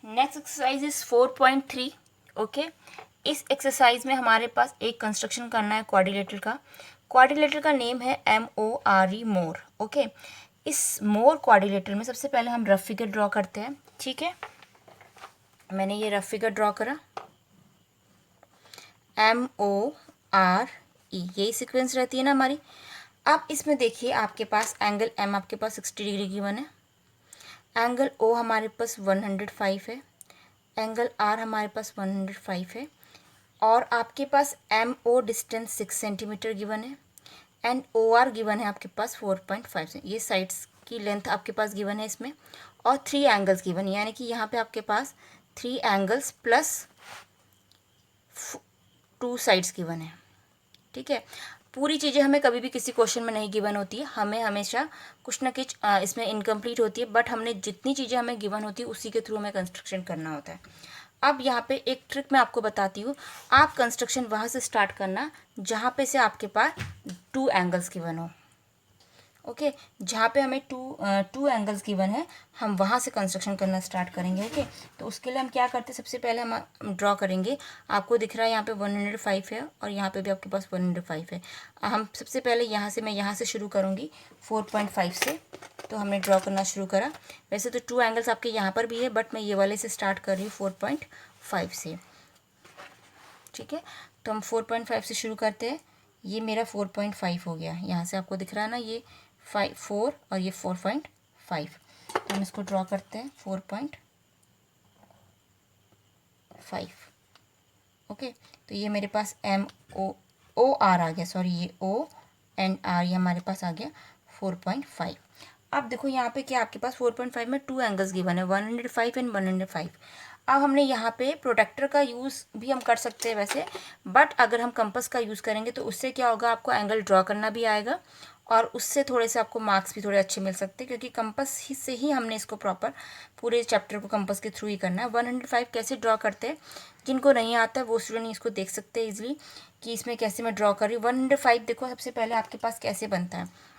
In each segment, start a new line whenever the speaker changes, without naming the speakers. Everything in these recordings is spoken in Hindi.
Next exercise is 4.3। ओके, इस एक्सरसाइज में हमारे पास एक कंस्ट्रक्शन करना है क्वाड्रिलेटरल का। क्वाड्रिलेटरल का नेम है MORE, मोर। ओके, इस मोर क्वाड्रिलेटरल में सबसे पहले हम रफ फिगर ड्रॉ करते हैं। ठीक है, मैंने ये रफ फिगर ड्रॉ करा, MORE, यही सीक्वेंस रहती है ना हमारी। अब इसमें देखिए आपके पास एंगल M आपके पास 60 डिग्री गिवन है, एंगल O हमारे पास 105 है, एंगल R हमारे पास 105 है, और आपके पास MO डिस्टेंस 6 सेंटीमीटर गिवन है, एंड OR गिवन है आपके पास 4.5 से। ये साइड्स की लेंथ आपके पास गिवन है इसमें, और 3 एंगल्स गिवन है, यानी कि यहाँ पे आपके पास 3 एंगल्स प्लस 2 साइड्स गिवन है। ठीक है, पूरी चीज़ें हमें कभी भी किसी क्वेश्चन में नहीं गिवन होती है, हमें हमेशा कुछ ना कुछ इसमें इनकम्प्लीट होती है, बट हमने जितनी चीज़ें हमें गिवन होती है उसी के थ्रू हमें कंस्ट्रक्शन करना होता है। अब यहाँ पे एक ट्रिक मैं आपको बताती हूँ, आप कंस्ट्रक्शन वहाँ से स्टार्ट करना जहाँ पे से आपके पास 2 एंगल्स गिवन हो। ओके, जहाँ पे हमें टू एंगल्स गिवन है हम वहाँ से कंस्ट्रक्शन करना स्टार्ट करेंगे। ओके, तो उसके लिए हम क्या करते हैं, सबसे पहले हम ड्रॉ करेंगे। आपको दिख रहा है यहाँ पे 105 है, और यहाँ पे भी आपके पास 105 है। हम सबसे पहले यहाँ से, मैं यहाँ से शुरू करूँगी 4.5 से। तो हमने ड्रॉ करना शुरू करा। वैसे तो 2 एंगल्स आपके यहाँ पर भी है, बट मैं ये वाले से स्टार्ट कर रही हूँ 4.5 से। ठीक है, तो हम 4.5 से शुरू करते हैं। ये मेरा 4.5 हो गया, यहाँ से आपको दिख रहा है ना, ये 4 और ये 4.5। तो हम इसको ड्रॉ करते हैं 4.5। ओके, तो ये मेरे पास MOR आ गया, सॉरी ये O एंड R ये हमारे पास आ गया 4.5। अब देखो यहाँ पे क्या आपके पास 4.5 में 2 एंगल्स गिवन है, 105 एंड 105। अब हमने यहाँ पे प्रोटेक्टर का यूज़ भी हम कर सकते हैं वैसे, बट अगर हम कंपास का यूज़ करेंगे तो उससे क्या होगा, आपको एंगल ड्रॉ करना भी आएगा, और उससे थोड़े से आपको मार्क्स भी थोड़े अच्छे मिल सकते हैं, क्योंकि कंपास ही से ही हमने इसको प्रॉपर पूरे चैप्टर को कंपास के थ्रू ही करना है। 105 कैसे ड्रॉ करते हैं, जिनको नहीं आता है वो स्टूडेंट इसको देख सकते हैं ईजिली कि इसमें कैसे मैं ड्रॉ कर रही हूँ। 105 देखो सबसे पहले आपके पास कैसे बनता है।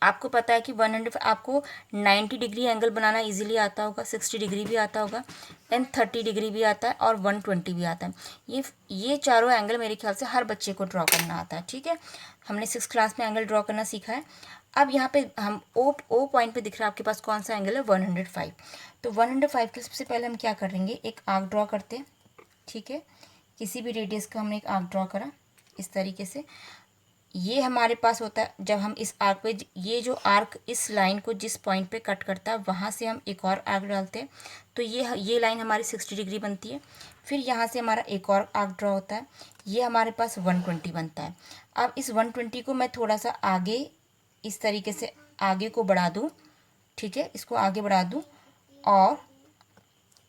आपको पता है कि 100 आपको 90 डिग्री एंगल बनाना इजीली आता होगा, 60 डिग्री भी आता होगा, एंड 30 डिग्री भी आता है, और 120 भी आता है। ये चारों एंगल मेरे ख्याल से हर बच्चे को ड्रॉ करना आता है। ठीक है, हमने 6th क्लास में एंगल ड्रॉ करना सीखा है। अब यहाँ पे हम ओ पॉइंट पे दिख रहा है आपके पास कौन सा एंगल है, 105। तो 105 के सबसे पहले हम क्या करेंगे, एक आर्क ड्रॉ करते हैं। ठीक है, किसी भी रेडियस का हमने एक आर्क ड्रॉ करा इस तरीके से। ये हमारे पास होता है जब हम इस आर्क पे, ये जो आर्क इस लाइन को जिस पॉइंट पे कट करता है वहाँ से हम एक और आर्क डालते हैं, तो ये लाइन हमारी 60 डिग्री बनती है। फिर यहाँ से हमारा एक और आर्क ड्रॉ होता है, ये हमारे पास 120 बनता है। अब इस 120 को मैं थोड़ा सा आगे इस तरीके से आगे को बढ़ा दूँ। ठीक है, इसको आगे बढ़ा दूँ, और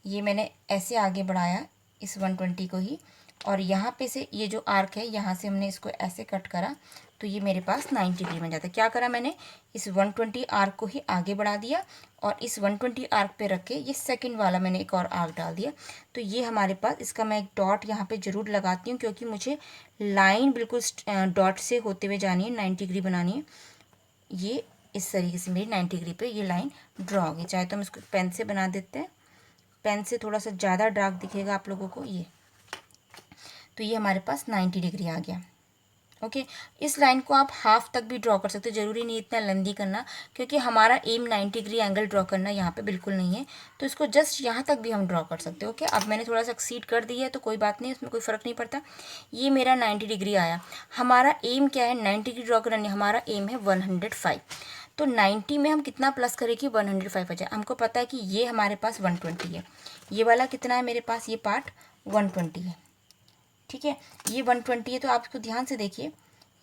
ये मैंने ऐसे आगे बढ़ाया इस 120 को ही, और यहाँ पे से ये जो आर्क है यहाँ से हमने इसको ऐसे कट करा, तो ये मेरे पास 90 डिग्री बन जाता है। क्या करा मैंने, इस 120 आर्क को ही आगे बढ़ा दिया, और इस 120 आर्क पे रख के ये सेकंड वाला मैंने एक और आर्क डाल दिया। तो ये हमारे पास, इसका मैं एक डॉट यहाँ पे ज़रूर लगाती हूँ, क्योंकि मुझे लाइन बिल्कुल डॉट से होते हुए जानी है, 90 डिग्री बनानी है। ये इस तरीके से मेरी 90 डिग्री पे ये लाइन ड्रॉ होगी। चाहे तो हम इसको पेन से बना देते हैं, पेन से थोड़ा सा ज़्यादा डार्क दिखेगा आप लोगों को ये। तो ये हमारे पास 90 डिग्री आ गया। ओके, इस लाइन को आप हाफ तक भी ड्रॉ कर सकते हो, ज़रूरी नहीं इतना लंबी करना, क्योंकि हमारा एम 90 डिग्री एंगल ड्रॉ करना यहाँ पे बिल्कुल नहीं है। तो इसको जस्ट यहाँ तक भी हम ड्रॉ कर सकते हो। ओके, अब मैंने थोड़ा सा एक्सीड कर दिया है तो कोई बात नहीं, उसमें कोई फ़र्क नहीं पड़ता। ये मेरा 90 डिग्री आया। हमारा एम क्या है, 90 डिग्री ड्रॉ करना, हमारा एम है 105। तो 90 में हम कितना प्लस करें कि 105 आ जाए। हमको पता है कि ये हमारे पास 120 है, ये वाला कितना है मेरे पास, ये पार्ट 120 है। ठीक है, ये 120 है, तो आप इसको ध्यान से देखिए,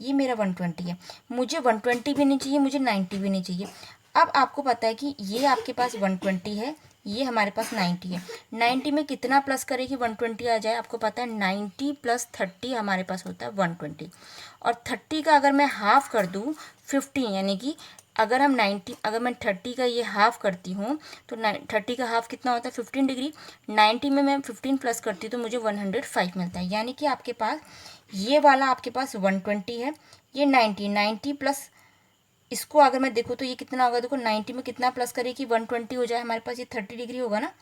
ये मेरा 120 है। मुझे 120 भी नहीं चाहिए, मुझे 90 भी नहीं चाहिए। अब आपको पता है कि ये आपके पास 120 है, ये हमारे पास 90 है। 90 में कितना प्लस करें कि 120 आ जाए, आपको पता है 90 + 30 हमारे पास होता है 120, और 30 का अगर मैं हाफ कर दूँ 50, यानी कि अगर मैं 30 का ये हाफ करती हूँ तो 30 का हाफ कितना होता है, 15 डिग्री। 90 में मैं 15 प्लस करती हूँ तो मुझे 105 मिलता है। यानी कि आपके पास ये वाला आपके पास 120 है, ये 90 प्लस इसको अगर मैं देखूँ तो ये कितना होगा, देखो 90 में कितना प्लस करे कि 120 हो जाए हमारे पास, ये 30 डिग्री होगा ना।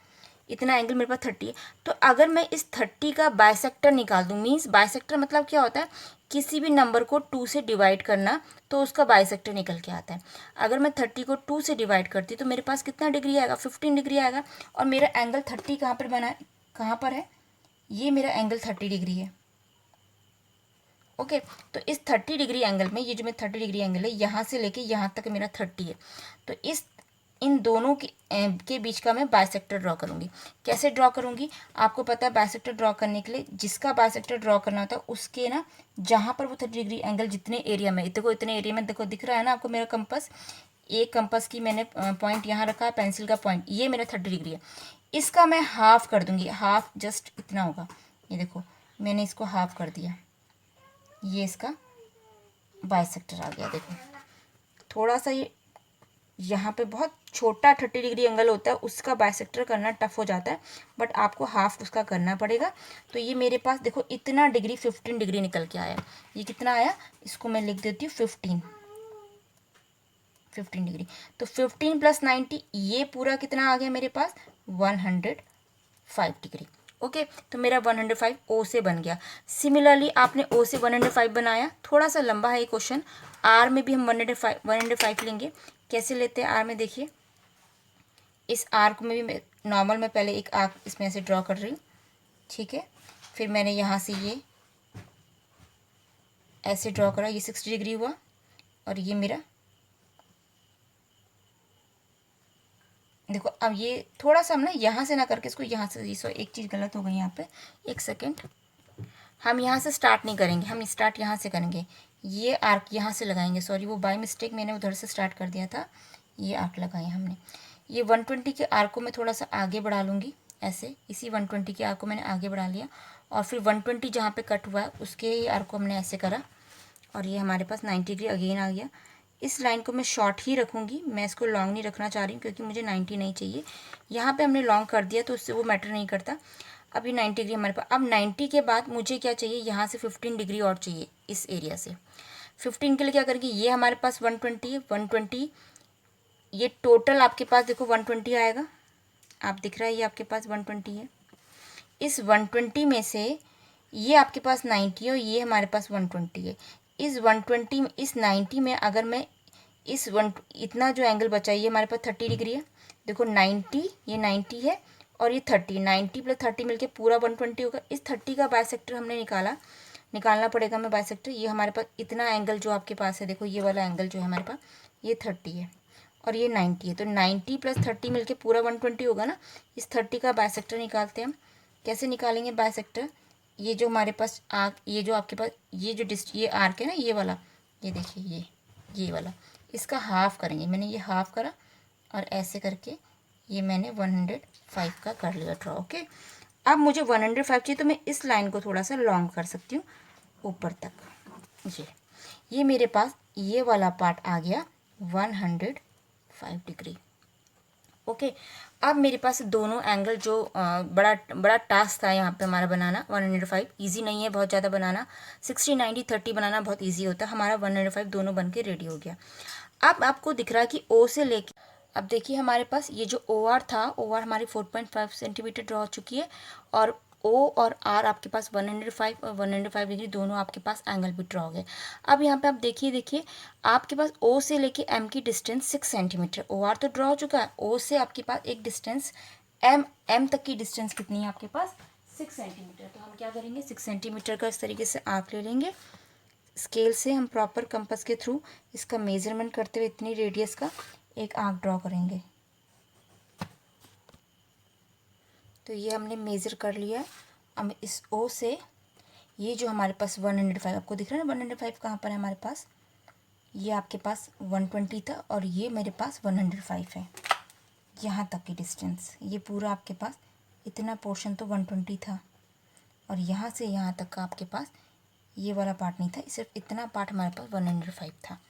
इतना एंगल मेरे पास 30 है। तो अगर मैं इस 30 का बाइसेक्टर निकाल दूँ, मीन्स बाइसेक्टर मतलब क्या होता है, किसी भी नंबर को 2 से डिवाइड करना, तो उसका बाइसेक्टर निकल के आता है। अगर मैं 30 को 2 से डिवाइड करती तो मेरे पास कितना डिग्री आएगा, 15 डिग्री आएगा। और मेरा एंगल 30 कहाँ पर बना है, कहाँ पर है, ये मेरा एंगल 30 डिग्री है। ओके तो इस 30 डिग्री एंगल में, ये जो मेरा 30 डिग्री एंगल है, यहाँ से लेके यहाँ तक मेरा 30 है। तो इन दोनों के बीच का मैं बाइसेक्टर ड्रॉ करूँगी। कैसे ड्रॉ करूँगी, आपको पता है बाइसेक्टर ड्रॉ करने के लिए जिसका बाइसेक्टर ड्रॉ करना होता है उसके ना, जहाँ पर वो 30 डिग्री एंगल जितने एरिया में, देखो इतने एरिया में, देखो दिख रहा है ना आपको मेरा कंपास, एक कंपास की मैंने पॉइंट यहाँ रखा है, पेंसिल का पॉइंट, ये मेरा 30 डिग्री है। इसका मैं हाफ कर दूँगी, हाफ जस्ट इतना होगा, ये देखो मैंने इसको हाफ कर दिया, ये इसका बाइसेक्टर आ गया। देखो थोड़ा सा ये यहाँ पे बहुत छोटा 30 डिग्री एंगल होता है, उसका बाइसेक्टर करना टफ हो जाता है, बट आपको हाफ उसका करना पड़ेगा। तो ये मेरे पास देखो इतना डिग्री 15 डिग्री निकल के आया। ये कितना आया, इसको मैं लिख देती हूँ 15 डिग्री। तो 15 + 90, ये पूरा कितना आ गया मेरे पास, 105 डिग्री। ओके तो मेरा 105 ओ से बन गया। सिमिलरली आपने ओ से 105 बनाया, थोड़ा सा लंबा है ये क्वेश्चन। आर में भी हम 105 लेंगे। कैसे लेते हैं आर में, देखिए इस आर्क में भी मैं नॉर्मल में पहले एक आर्क इसमें से ड्रॉ कर रही हूँ, ठीक है। फिर मैंने यहाँ से ये ऐसे ड्रॉ करा, ये 60 डिग्री हुआ, और ये मेरा, देखो अब ये थोड़ा सा हम ना यहाँ से ना करके इसको यहाँ से, सो एक चीज़ गलत हो गई यहाँ पे, एक सेकेंड, हम यहाँ से स्टार्ट नहीं करेंगे, हम स्टार्ट यहाँ से करेंगे, ये आर्क यहाँ से लगाएंगे, सॉरी वो बाय मिस्टेक मैंने उधर से स्टार्ट कर दिया था, ये आर्क लगाया हमने। ये 120 के आर्क को मैं थोड़ा सा आगे बढ़ा लूँगी, ऐसे इसी 120 के आर्क को मैंने आगे बढ़ा लिया, और फिर 120 जहाँ पे कट हुआ है उसके ही आर्क को हमने ऐसे करा, और ये हमारे पास 90 डिग्री अगेन आ गया। इस लाइन को मैं शॉर्ट ही रखूँगी, मैं इसको लॉन्ग नहीं रखना चाह रही हूँ, क्योंकि मुझे 90 नहीं चाहिए। यहाँ पे हमने लॉन्ग कर दिया तो उससे वो मैटर नहीं करता। अब ये 90 डिग्री हमारे पास, अब 90 के बाद मुझे क्या चाहिए, यहाँ से 15 डिग्री और चाहिए इस एरिया से। 15 के लिए क्या करेंगे, ये हमारे पास 120 है, 120, ये टोटल आपके पास देखो 120 आएगा, आप दिख रहा है ये आपके पास 120 है। इस 120 में से ये आपके पास 90 है और ये हमारे पास 120 है। इस 120 में, इस 90 में अगर मैं इस इतना जो एंगल बचा है, ये हमारे पास 30 डिग्री है। देखो 90, ये 90 है और ये 30, 90 + 30 मिलके पूरा 120 होगा। इस 30 का बाइसेक्टर हमने निकालना पड़ेगा हमें बाइसेक्टर। ये हमारे पास इतना एंगल जो आपके पास है, देखो ये वाला एंगल जो है हमारे पास, ये 30 है और ये 90 है। तो 90 + 30 मिलके पूरा 120 होगा ना। इस 30 का बाइसेक्टर निकालते हैं हम। कैसे निकालेंगे बाइसेक्टर, ये जो हमारे पास आर्क, ये जो आपके पास ये जो ये आर्क है ना, ये वाला, ये देखिए ये वाला, इसका हाफ करेंगे। मैंने ये हाफ करा और ऐसे करके ये मैंने 105 का कर लिया ड्रॉ। ओके अब मुझे 105 चाहिए, तो मैं इस लाइन को थोड़ा सा लॉन्ग कर सकती हूँ ऊपर तक। ये मेरे पास ये वाला पार्ट आ गया 105 डिग्री। ओके अब मेरे पास दोनों एंगल जो बड़ा टास्क था यहाँ पे हमारा बनाना 105, इजी नहीं है बहुत ज़्यादा बनाना। 60, 90, 30 बनाना बहुत इजी होता है। हमारा 105 दोनों बन के रेडी हो गया। अब आपको दिख रहा है कि ओ से लेके, अब देखिए हमारे पास ये जो ओ आर था, ओ आर हमारी 4.5 सेंटीमीटर ड्रॉ हो चुकी है, और ओ और आर आपके पास 105 और 105 डिग्री दोनों आपके पास एंगल भी ड्रॉ हो गए। अब यहाँ पे आप देखिए आपके पास ओ से लेके एम की डिस्टेंस 6 सेंटीमीटर, ओ आर तो ड्रॉ हो चुका है, ओ से आपके पास एक डिस्टेंस एम तक की डिस्टेंस कितनी है आपके पास, 6 सेंटीमीटर। तो हम क्या करेंगे, 6 सेंटीमीटर का इस तरीके से आर्क ले लेंगे। स्केल से हम प्रॉपर कंपास के थ्रू इसका मेजरमेंट करते हुए इतनी रेडियस का एक आर्क ड्रॉ करेंगे। तो ये हमने मेज़र कर लिया। अब इस ओ से ये जो हमारे पास 105, आपको दिख रहा है ना 105 कहाँ पर है हमारे पास, ये आपके पास 120 था और ये मेरे पास 105 है। यहाँ तक की डिस्टेंस, ये पूरा आपके पास इतना पोर्शन तो 120 था, और यहाँ से यहाँ तक का आपके पास ये वाला पार्ट नहीं था, सिर्फ इतना पार्ट हमारे पास 105 था।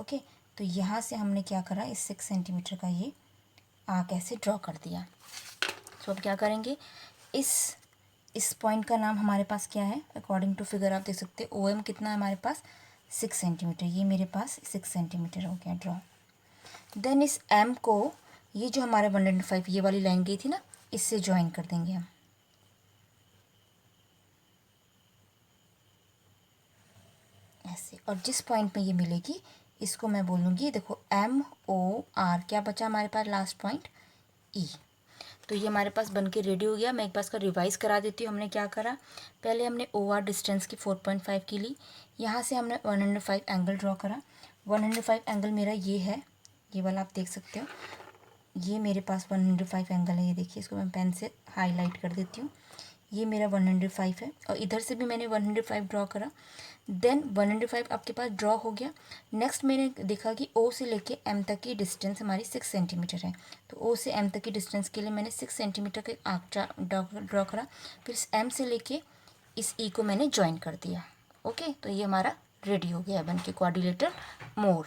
ओके तो यहाँ से हमने क्या करा, इस 6 सेंटीमीटर का ये आर्क ऐसे ड्रॉ कर दिया। तो अब क्या करेंगे, इस पॉइंट का नाम हमारे पास क्या है, अकॉर्डिंग टू फिगर आप देख सकते हैं ओ एम कितना है हमारे पास 6 सेंटीमीटर, ये मेरे पास 6 सेंटीमीटर हो गया ड्रॉ। देन इस एम को, ये जो हमारे 105 ये वाली लाइन गई थी ना, इससे ज्वाइन कर देंगे हम। ऐसे, और जिस पॉइंट में ये मिलेगी इसको मैं बोलूँगी, देखो MOR, क्या बचा हमारे पास लास्ट पॉइंट, E। तो ये हमारे पास बन के रेडी हो गया। मैं एक बार इसका रिवाइज करा देती हूँ। हमने क्या करा, पहले हमने OR डिस्टेंस की 4.5 की ली, यहाँ से हमने 105 एंगल ड्रॉ करा। 105 एंगल मेरा ये है, ये वाला आप देख सकते हो, ये मेरे पास 105 एंगल है। ये देखिए, इसको मैं पेन से हाईलाइट कर देती हूँ। ये मेरा 105 है, और इधर से भी मैंने 105 ड्रॉ करा। देन 105 आपके पास ड्रॉ हो गया। नेक्स्ट मैंने देखा कि O से लेके M तक की डिस्टेंस हमारी 6 सेंटीमीटर है, तो O से M तक की डिस्टेंस के लिए मैंने 6 सेंटीमीटर का एक आर्क ड्रॉ करा। फिर M से लेके इस E को मैंने ज्वाइन कर दिया। ओके, तो ये हमारा रेडी हो गया बन के क्वाड्रिलेटरल मोर।